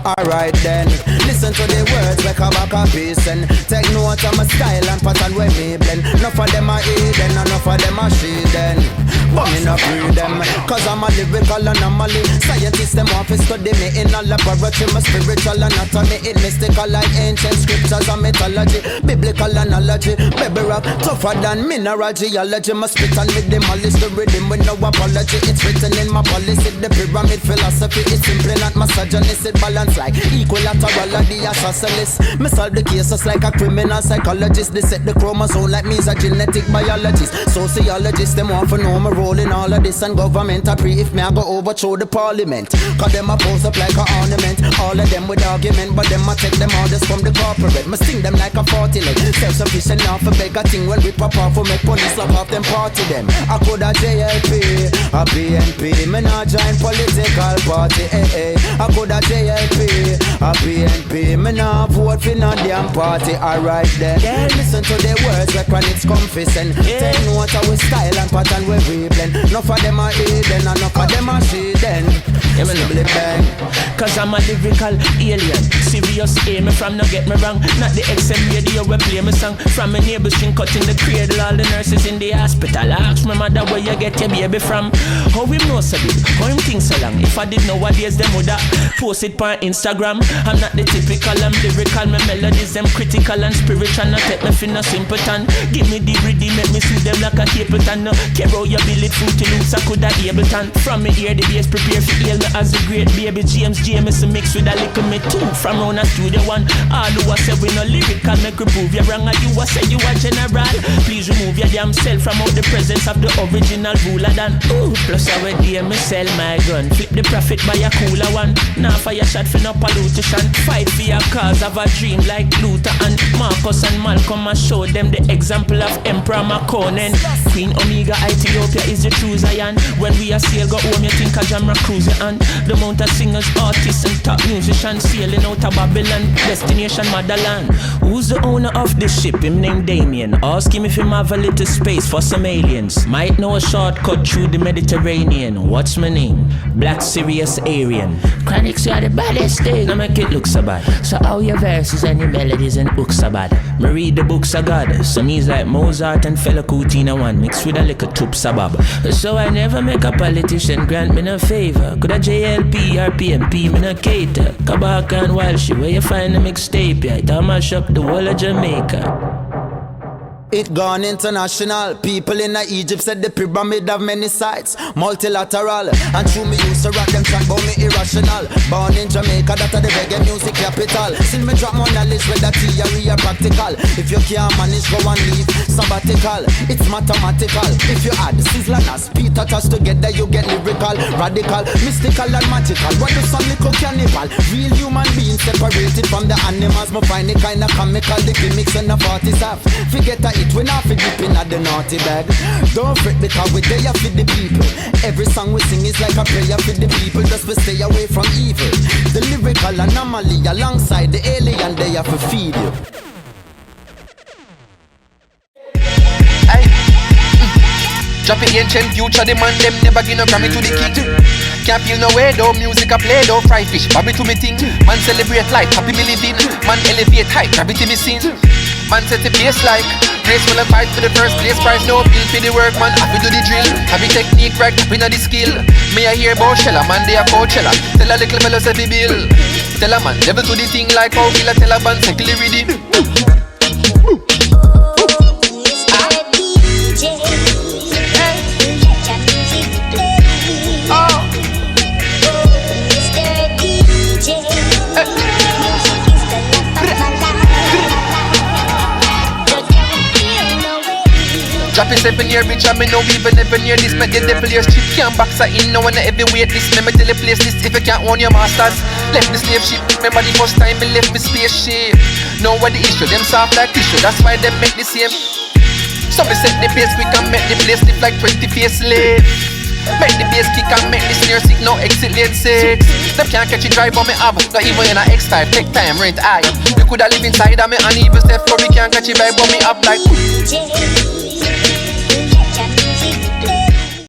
Alright then, listen to the words like a back a piece and take note of my style and pattern where me blend. Enough of them are hidden, enough of them are shading. But me not free them, cause I'm a lyrical anomaly. Scientists them want to study me in a laboratory. My spiritual anatomy, it mystical like ancient scriptures and mythology. Biblical analogy, baby rock, tougher than mineral geology. My spit and with demolish the rhythm with no apology. It's written in my policy, the pyramid philosophy. It's simply not misogynistic, balance like equilateral or the isosceles. Me solve the cases like a criminal psychologist. They set the chromosome like me's a genetic biologist. Sociologists, them want to know my role in all of this. And government a pre if me I go overthrow the parliament. Cause them a pose up like a ornament. All of them with argument, but them a take them orders from the corporate. Me sting them like a 40 leg. Self-sufficient now for beg a thing when we pop off for make police lock off them party them. I could a JLP, a PNP. Me not join political party, I could a JLP, a PNP. Me not vote for no damn party. Alright then, listen to the words like when it's confessing. Take note of we style and pattern we blend. Enough of them are hidden, enough of them are shading. Cause I'm a lyrical alien. Serious aim from, no get me wrong. Not the XM radio we play me song. From my neighbor string cut in the cradle. All the nurses in the hospital ask my mother where you get your baby from. How him know so big, how him think so long. If I did nowadays them woulda post it on Instagram. I'm not the typical, I'm lyrical. My melodies them critical and spiritual. Not take me for no simpleton. Give me the rhythm, make me see them like a Capleton. No care how you build it, fruity loops I coulda Ableton. From me ear the bass prepare for hail me as a great baby. James mix with a little me too. From round a studio one. All who a say we no lyrical, make we prove you wrong. And you a say you a general. Please remove your damn self from out the presence of the original ruler than. Ooh, plus I would DM me sell my gun. Flip the profit by a cooler one. Now fire shot for no pollution. Fight for your cause of a dream like Luther and Marcus and Malcolm. And show them the example of Emperor Makonnen. Queen Omega Ethiopia is the true Zion. When we a sail go home you think a Jamra cruise and the amount of singers, artists and top musicians sailing out of Babylon, destination motherland. Who's the owner of this ship? Him named Damien. Ask him if him have a little space for some aliens. Might know a shortcut through the Mediterranean. What's my name? Black Sirius Aryan. Chronics, you are the baddest thing. I make it look so bad. So how your verses and your melodies and hooks are bad. Me read the books of God. Some he's like Mozart and Fela Kuti in one mixed with a little tup sabab. So I never make a politician grant me no favor. Could a JLP or PMP me no cater. Kabaka and Walsh, where you find a mixtape? Yeah, it all mash up the whole of Jamaica. It gone international. People in Egypt said the pyramid have many sides. Multilateral. And true me used to rock them track about me irrational. Born in Jamaica, that are the reggae music capital. Since me drop more knowledge with the theory or practical. If you can't manage, go and leave sabbatical. It's mathematical. If you add Sizzla Nas, Peter Tosh together, you get lyrical, radical, mystical and magical. What do some little cannibal? Real human beings separated from the animals. Me find it kinda comical. The gimmicks and the parties have. Forget that we not for dipping at the naughty bag. Don't fret because we there for the people. Every song we sing is like a prayer for the people. Just to stay away from evil. The lyrical anomaly alongside the alien they have to feed you. Drop it ancient future, the man them never give no Grammy to the king. Can't feel no way though, music a play though, fry fish, Bobby to me thing. Man celebrate life, happy me living. Man elevate hype, rabbit in me scene. Man set the pace like graceful and fight for the first place prize. No bill for the work, man, happy do the drill. Happy technique, right, happy know the skill. May I hear about Shella, man, they a Coachella. Tell a little fellow say the bill. Tell a man, never do the thing like how Killer tell a band, say clear with it. Drop it 7 year bitch, I me no even never near this. Make the devil your shit can't box her in. No one ever wait this. Me tell the place this if you can't own your masters. Left the slave ship, remember the first time me left me spaceship. Know what the issue, them soft like tissue. That's why them make the same. So me set the pace, we can make the place live like 20 face slave. Make the bass kick and make the snare sick, no exit lane 6. Them can't catch it drive on me up, not even in a X5, take time, rent high. You coulda live inside of me and even Steph Curry can't catch it vibe on me up like